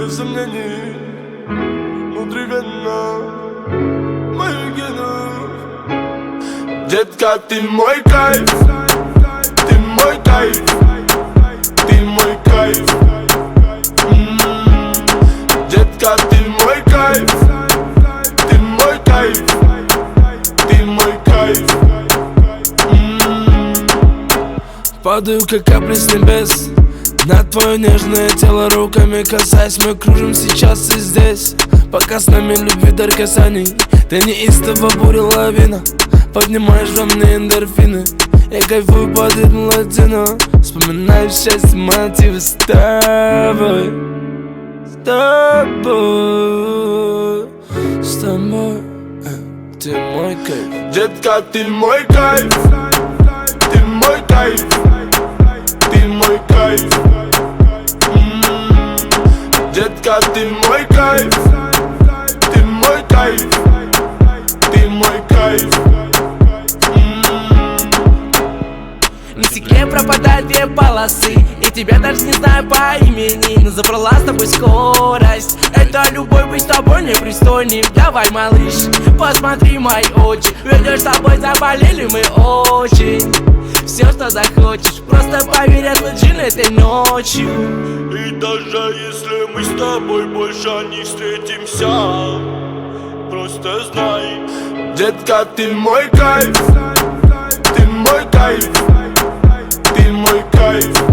без сомнений, внутривенно моих генов. Детка, ты мой кайф, ты мой кайф, ты мой кайф. Детка, ты мой кайф, ты мой кайф, ты мой кайф. Падаю, как капли с небес на твое нежное тело, руками касаясь. Мы кружим сейчас и здесь, пока с нами любви дар касаний. Ты неистово буря лавина, поднимаешь во мне эндорфины. Я кайфую под ритм латино, вспоминаю счастье, мотивы с тобой. С тобой, с тобой, ты мой кайф. Детка, ты мой кайф, ты мой кайф, ты мой кайф. Детка, ты мой кайф, ты мой кайф, ты мой кайф. На стекле пропадают две полосы, и тебя даже не знаю по имени, но забрала с тобой скорость. Это любовь, быть с тобой непристойным. Давай, малыш, посмотри мои очи, ведь с тобой заболели мы очень. Все, что захочешь, просто поверь, отложи этой ночью. И даже если мы с тобой больше не встретимся, просто знай, детка, ты мой кайф, ты мой кайф, ты мой кайф.